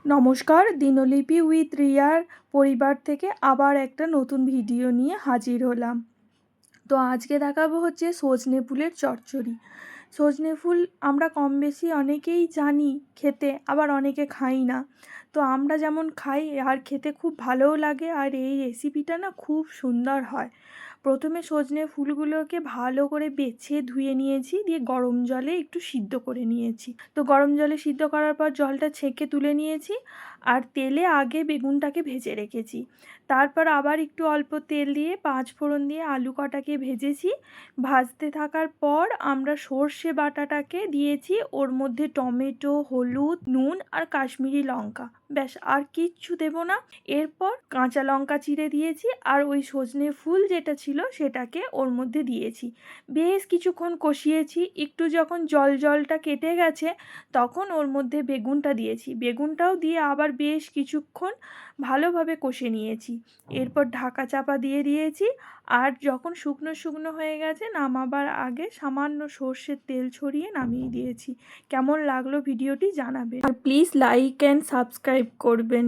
নমস্কার, দিনলিপি উইথ রিয়ার পরিবার থেকে আবার একটা নতুন ভিডিও নিয়ে হাজির হলাম। তো আজকে দেখাবো হচ্ছে সজনে ফুলের চচ্চড়ি। সজনে ফুল আমরা কম বেশি অনেকেই জানি খেতে, আবার অনেকে খাই না। তো আমরা যেমন খাই আর খেতে খুব ভালোও লাগে, আর এই রেসিপিটা না খুব সুন্দর হয়। প্রথমে সজনে ফুলগুলোকে ভালো করে বেছে ধুয়ে নিয়েছি, দিয়ে গরম জলে একটু সিদ্ধ করে নিয়েছি। তো গরম জলে সিদ্ধ করার পর জলটা ছেঁকে তুলে নিয়েছি, আর তেলে আগে বেগুনটাকে ভেজে রেখেছি। তারপর আবার একটু অল্প তেল দিয়ে পাঁচ ফোড়ন দিয়ে আলু কটাকে ভেজেছি। ভাজতে থাকার পর আমরা সর্ষে বাটাটাকে দিয়েছি, ওর মধ্যে টমেটো, হলুদ, নুন আর কাশ্মীরি লঙ্কা, ব্যাস আর কিচ্ছু দেবো না। এরপর কাঁচা লঙ্কা চিড়ে দিয়েছি, আর ওই সজনে ফুল যেটা ছিল সেটাকে ওর মধ্যে দিয়েছি। বেশ কিছুক্ষণ কষিয়েছি, একটু যখন জলটা কেটে গেছে তখন ওর মধ্যে বেগুনটা দিয়েছি। বেগুনটাও দিয়ে আবার বেশ কিছুক্ষণ ভালোভাবে কষে নিয়েছি। এরপর ঢাকা চাপা দিয়ে দিয়েছি, আর যখন শুকনো শুকনো হয়ে গেছে নামাবার আগে সামান্য সর্ষের তেল ছড়িয়ে নামিয়ে দিয়েছি। কেমন লাগলো ভিডিওটি জানাবেন, আর প্লিজ লাইক অ্যান্ড সাবস্ক্রাইব করবেন।